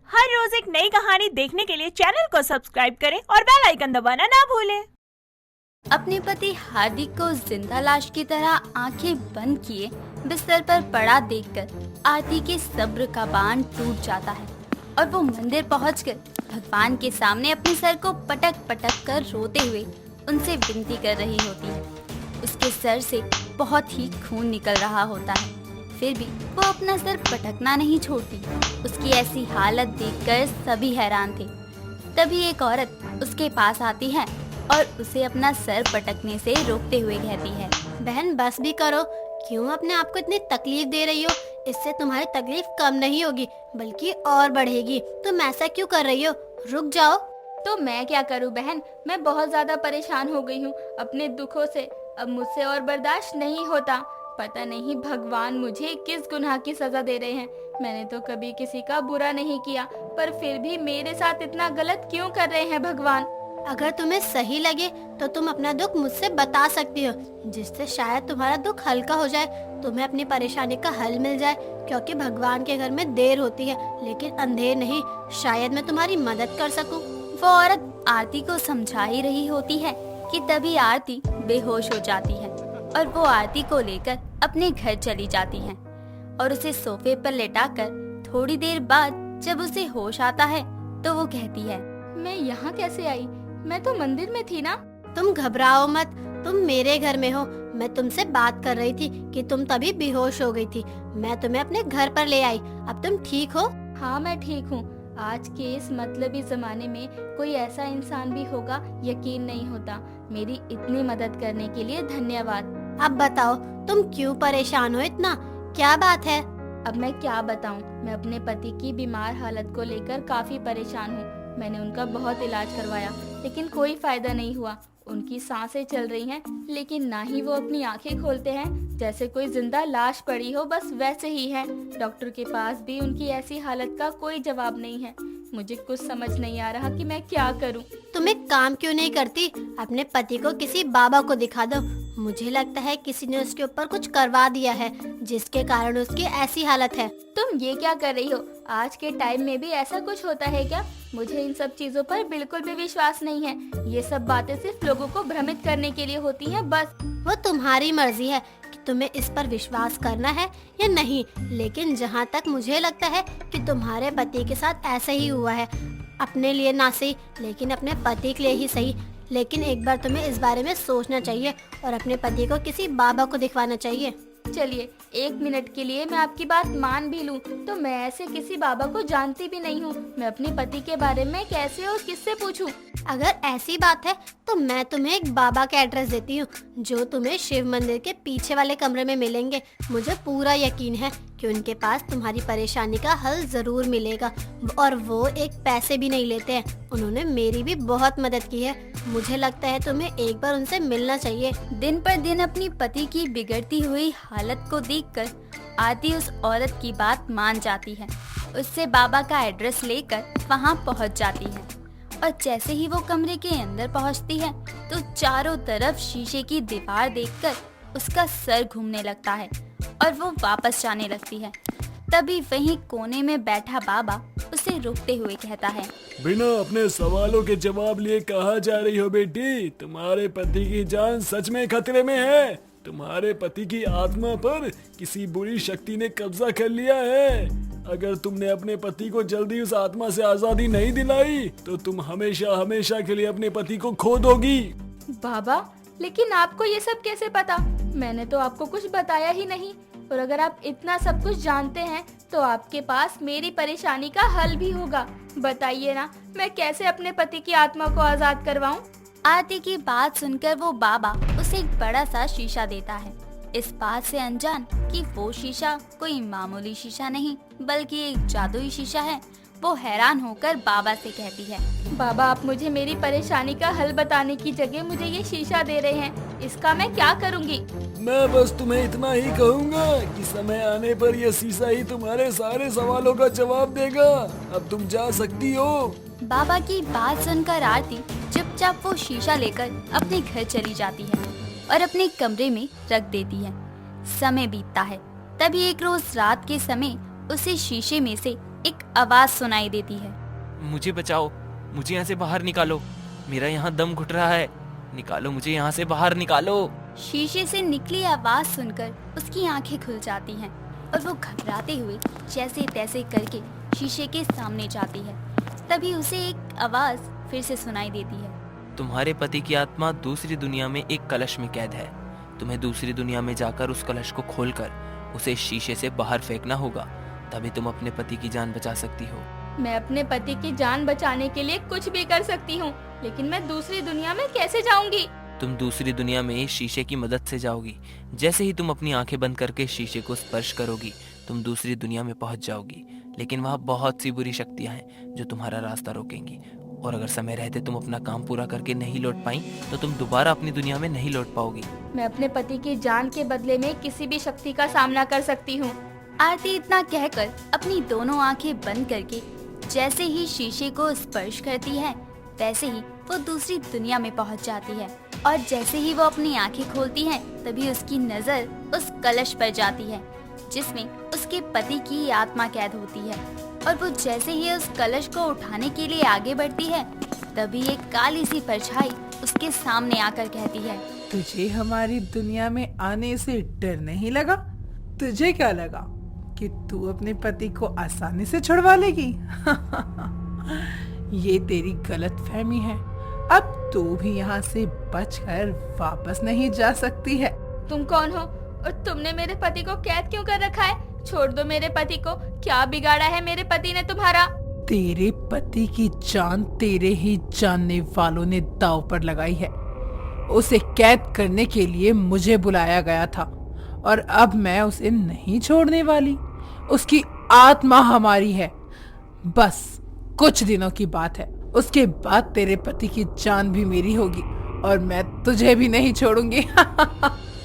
हर रोज एक नई कहानी देखने के लिए चैनल को सब्सक्राइब करें और बेल आइकन दबाना ना भूलें। अपने पति हार्दिक को जिंदा लाश की तरह आंखें बंद किए बिस्तर पर पड़ा देखकर आरती के सब्र का बांध टूट जाता है और वो मंदिर पहुंचकर भगवान के सामने अपने सर को पटक पटक कर रोते हुए उनसे विनती कर रही होती है। उसके सर से बहुत ही खून निकल रहा होता है, फिर भी वो अपना सर पटकना नहीं छोड़ती। उसकी ऐसी हालत देखकर सभी हैरान थे। तभी एक औरत उसके पास आती है और उसे अपना सर पटकने से रोकते हुए कहती है, बहन बस भी करो, क्यों अपने आप को इतनी तकलीफ दे रही हो? इससे तुम्हारी तकलीफ कम नहीं होगी बल्कि और बढ़ेगी। तुम ऐसा क्यों कर रही हो? रुक जाओ। तो मैं क्या करूं बहन, मैं बहुत ज्यादा परेशान हो गई हूँ अपने दुखों से। अब मुझसे और बर्दाश्त नहीं होता। पता नहीं भगवान मुझे किस गुनाह की सजा दे रहे हैं। मैंने तो कभी किसी का बुरा नहीं किया, पर फिर भी मेरे साथ इतना गलत क्यों कर रहे हैं भगवान? अगर तुम्हें सही लगे तो तुम अपना दुख मुझसे बता सकती हो, जिससे शायद तुम्हारा दुख हल्का हो जाए, तुम्हें अपनी परेशानी का हल मिल जाए। क्योंकि भगवान के घर में देर होती है लेकिन अंधेर नहीं। शायद मैं तुम्हारी मदद कर सकूं। वो औरत आरती को समझा ही रही होती है कि तभी आरती बेहोश हो जाती है और वो आरती को लेकर अपने घर चली जाती है और उसे सोफे पर लेटाकर थोड़ी देर बाद जब उसे होश आता है तो वो कहती है, मैं यहाँ कैसे आई? मैं तो मंदिर में थी ना। तुम घबराओ मत, तुम मेरे घर में हो। मैं तुमसे बात कर रही थी कि तुम तभी बेहोश हो गई थी। मैं तुम्हें अपने घर पर ले आई। अब तुम ठीक हो? हाँ मैं ठीक हूँ। आज के इस मतलबी जमाने में कोई ऐसा इंसान भी होगा, यकीन नहीं होता। मेरी इतनी मदद करने के लिए धन्यवाद। अब बताओ तुम क्यों परेशान हो इतना? क्या बात है? अब मैं क्या बताऊं? मैं अपने पति की बीमार हालत को लेकर काफी परेशान हूँ। मैंने उनका बहुत इलाज करवाया लेकिन कोई फायदा नहीं हुआ। उनकी सांसें चल रही हैं लेकिन ना ही वो अपनी आंखें खोलते हैं, जैसे कोई जिंदा लाश पड़ी हो, बस वैसे ही है। डॉक्टर के पास भी उनकी ऐसी हालत का कोई जवाब नहीं है। मुझे कुछ समझ नहीं आ रहा कि मैं क्या करूं। तुम एक काम क्यों नहीं करती? अपने पति को किसी बाबा को दिखा दो। मुझे लगता है किसी ने उसके ऊपर कुछ करवा दिया है जिसके कारण उसकी ऐसी हालत है। तुम ये क्या कर रही हो? आज के टाइम में भी ऐसा कुछ होता है क्या? मुझे इन सब चीजों पर बिल्कुल भी विश्वास नहीं है। ये सब बातें सिर्फ लोगों को भ्रमित करने के लिए होती हैं बस। वो तुम्हारी मर्जी है कि तुम्हें इस पर विश्वास करना है या नहीं, लेकिन जहाँ तक मुझे लगता है कि तुम्हारे पति के साथ ऐसा ही हुआ है। अपने लिए ना सही लेकिन अपने पति के लिए ही सही। लेकिन एक बार तुम्हें इस बारे में सोचना चाहिए और अपने पति को किसी बाबा को दिखवाना चाहिए। चलिए 1 मिनट के लिए मैं आपकी बात मान भी लूं तो मैं ऐसे किसी बाबा को जानती भी नहीं हूँ। मैं अपने पति के बारे में कैसे और किससे पूछूं? अगर ऐसी बात है तो मैं तुम्हें एक बाबा का एड्रेस देती हूँ जो तुम्हें शिव मंदिर के पीछे वाले कमरे में मिलेंगे। मुझे पूरा यकीन है कि उनके पास तुम्हारी परेशानी का हल जरूर मिलेगा और वो एक पैसे भी नहीं लेते हैं। उन्होंने मेरी भी बहुत मदद की है। मुझे लगता है तुम्हें एक बार उनसे मिलना चाहिए। दिन पर दिन अपनी पति की बिगड़ती हुई हालत को देखकर आरती उस औरत की बात मान जाती है। उससे बाबा का एड्रेस लेकर वहां पहुंच जाती है और जैसे ही वो कमरे के अंदर पहुंचती है तो चारों तरफ शीशे की दीवार देखकर उसका सर घूमने लगता है और वो वापस जाने लगती है। तभी वहीं कोने में बैठा बाबा उसे रोकते हुए कहता है, बिना अपने सवालों के जवाब लिए कहाँ जा रही हो बेटी? तुम्हारे पति की जान सच में खतरे में है। तुम्हारे पति की आत्मा पर किसी बुरी शक्ति ने कब्जा कर लिया है। अगर तुमने अपने पति को जल्दी उस आत्मा से आजादी नहीं दिलाई तो तुम हमेशा हमेशा के लिए अपने पति को खो दोगी। बाबा, लेकिन आपको ये सब कैसे पता? मैंने तो आपको कुछ बताया ही नहीं। और अगर आप इतना सब कुछ जानते हैं तो आपके पास मेरी परेशानी का हल भी होगा। बताइए ना, मैं कैसे अपने पति की आत्मा को आजाद करवाऊं? आरती की बात सुनकर वो बाबा उसे एक बड़ा सा शीशा देता है, इस बात से अनजान कि वो शीशा कोई मामूली शीशा नहीं बल्कि एक जादुई शीशा है। वो हैरान होकर बाबा से कहती है, बाबा आप मुझे मेरी परेशानी का हल बताने की जगह मुझे ये शीशा दे रहे हैं, इसका मैं क्या करूँगी? मैं बस तुम्हें इतना ही कहूँगा कि समय आने पर यह शीशा ही तुम्हारे सारे सवालों का जवाब देगा। अब तुम जा सकती हो। बाबा की बात सुनकर आरती चुपचाप वो शीशा लेकर अपने घर चली जाती है और अपने कमरे में रख देती है। समय बीतता है। तभी एक रोज रात के समय उसे शीशे में से एक आवाज सुनाई देती है। मुझे बचाओ, मुझे यहाँ से बाहर निकालो, मेरा यहाँ दम घुट रहा है, निकालो मुझे यहाँ से बाहर निकालो। शीशे से निकली आवाज सुनकर उसकी आंखें खुल जाती हैं और वो घबराते हुए जैसे तैसे करके शीशे के सामने जाती है। तभी उसे एक आवाज फिर से सुनाई देती है। तुम्हारे पति की आत्मा दूसरी दुनिया में एक कलश में कैद है। तुम्हें दूसरी दुनिया में जाकर उस कलश को खोलकर उसे शीशे से बाहर फेंकना होगा, तभी तुम अपने पति की जान बचा सकती हो। मैं अपने पति की जान बचाने के लिए कुछ भी कर सकती हूँ, लेकिन मैं दूसरी दुनिया में कैसे जाऊंगी? तुम दूसरी दुनिया में शीशे की मदद से जाओगी। जैसे ही तुम अपनी आंखें बंद करके शीशे को स्पर्श करोगी, तुम दूसरी दुनिया में पहुंच जाओगी। लेकिन वहाँ बहुत सी बुरी शक्तियां हैं जो तुम्हारा रास्ता रोकेंगी, और अगर समय रहते तुम अपना काम पूरा करके नहीं लौट पाई तो तुम दोबारा अपनी दुनिया में नहीं लौट पाओगी। मैं अपने पति की जान के बदले में किसी भी शक्ति का सामना कर सकती हूँ। आरती इतना कहकर अपनी दोनों आंखें बंद करके जैसे ही शीशे को स्पर्श करती है, वैसे ही वो दूसरी दुनिया में पहुंच जाती है। और जैसे ही वो अपनी आंखें खोलती है, तभी उसकी नजर उस कलश पर जाती है जिसमें उसके पति की आत्मा कैद होती है। और वो जैसे ही उस कलश को उठाने के लिए आगे बढ़ती है, तभी एक काली सी परछाई उसके सामने आकर कहती है, तुझे हमारी दुनिया में आने से डर नहीं लगा? तुझे क्या लगा कि तू अपने पति को आसानी से छुड़वा लेगी? ये तेरी गलतफहमी है। अब तू भी यहाँ से बचकर वापस नहीं जा सकती है। तुम कौन हो और तुमने मेरे पति को कैद क्यों कर रखा है? छोड़ दो मेरे पति को। क्या बिगाड़ा है मेरे पति ने तुम्हारा? तेरे पति की जान तेरे ही जानने वालों ने दांव पर लगाई है। उसे कैद करने के लिए मुझे बुलाया गया था और अब मैं उसे नहीं छोड़ने वाली। उसकी आत्मा हमारी है। बस कुछ दिनों की बात है, उसके बाद तेरे पति की जान भी मेरी होगी और मैं तुझे भी नहीं छोड़ूंगी।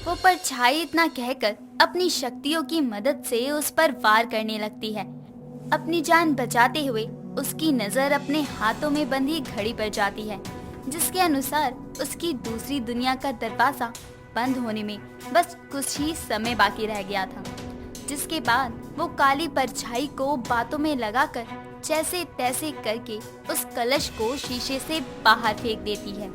वो परछाई इतना कहकर अपनी शक्तियों की मदद से उस पर वार करने लगती है। अपनी जान बचाते हुए उसकी नजर अपने हाथों में बंधी घड़ी पर जाती है, जिसके अनुसार उसकी दूसरी दुनिया का दरवाजा बंद होने में बस कुछ ही समय बाकी रह गया था। जिसके बाद वो काली परछाई को बातों में लगाकर जैसे तैसे करके उस कलश को शीशे से बाहर फेंक देती है,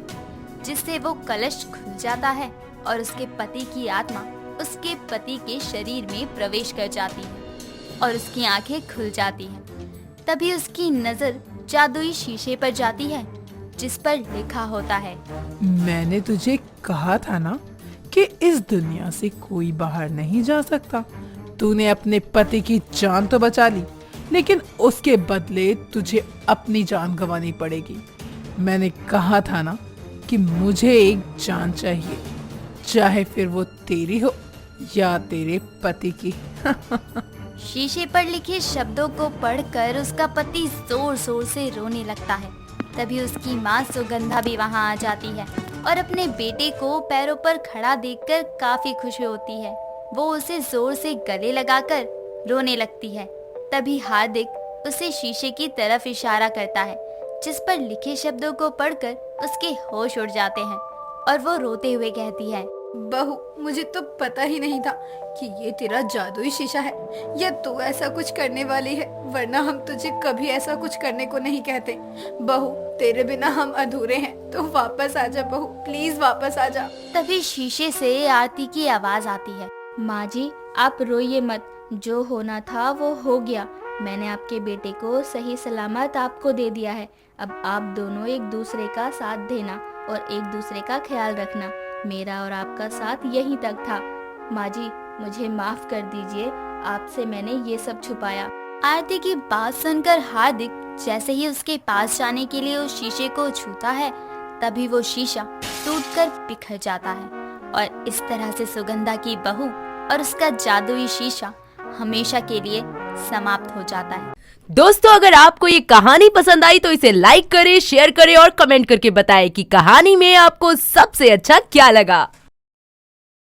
जिससे वो कलश खुल जाता है और उसके पति की आत्मा उसके पति के शरीर में प्रवेश कर जाती है और उसकी आंखें खुल जाती हैं। तभी उसकी नजर जादुई शीशे पर जाती है जिस पर लिखा होता है, मैंने तुझे कहा था ना कि इस दुनिया से कोई बाहर नहीं जा सकता। तूने अपने पति की जान तो बचा ली, लेकिन उसके बदले तुझे अपनी जान गंवानी पड़ेगी। मैंने कहा था ना कि मुझे एक जान चाहिए, चाहे फिर वो तेरी हो या तेरे पति की। शीशे पर लिखे शब्दों को पढ़कर उसका पति जोर जोर से रोने लगता है। तभी उसकी माँ सुगंधा भी वहाँ आ जाती है और अपने बेटे को पैरों पर खड़ा देखकर काफी खुश होती है। वो उसे जोर से गले लगाकर रोने लगती है। तभी हार्दिक उसे शीशे की तरफ इशारा करता है, जिस पर लिखे शब्दों को पढ़कर उसके होश उड़ जाते हैं और वो रोते हुए कहती है, बहू, मुझे तो पता ही नहीं था कि ये तेरा जादुई शीशा है या तू ऐसा कुछ करने वाली है, वरना हम तुझे कभी ऐसा कुछ करने को नहीं कहते। बहू, तेरे बिना हम अधूरे हैं, तो वापस आजा बहू, प्लीज वापस आजा। तभी शीशे से आरती की आवाज आती है, माँ जी, आप रोइए मत, जो होना था वो हो गया। मैंने आपके बेटे को सही सलामत आपको दे दिया है। अब आप दोनों एक दूसरे का साथ देना और एक दूसरे का ख्याल रखना। मेरा और आपका साथ यहीं तक था। माँ जी, मुझे माफ कर दीजिए, आपसे मैंने ये सब छुपाया। आरती की बात सुनकर हार्दिक जैसे ही उसके पास जाने के लिए उस शीशे को छूता है, तभी वो शीशा टूटकर बिखर जाता है और इस तरह से सुगंधा की बहू और उसका जादुई शीशा हमेशा के लिए समाप्त हो जाता है। दोस्तों, अगर आपको ये कहानी पसंद आई तो इसे लाइक करें, शेयर करें और कमेंट करके बताएं कि कहानी में आपको सबसे अच्छा क्या लगा।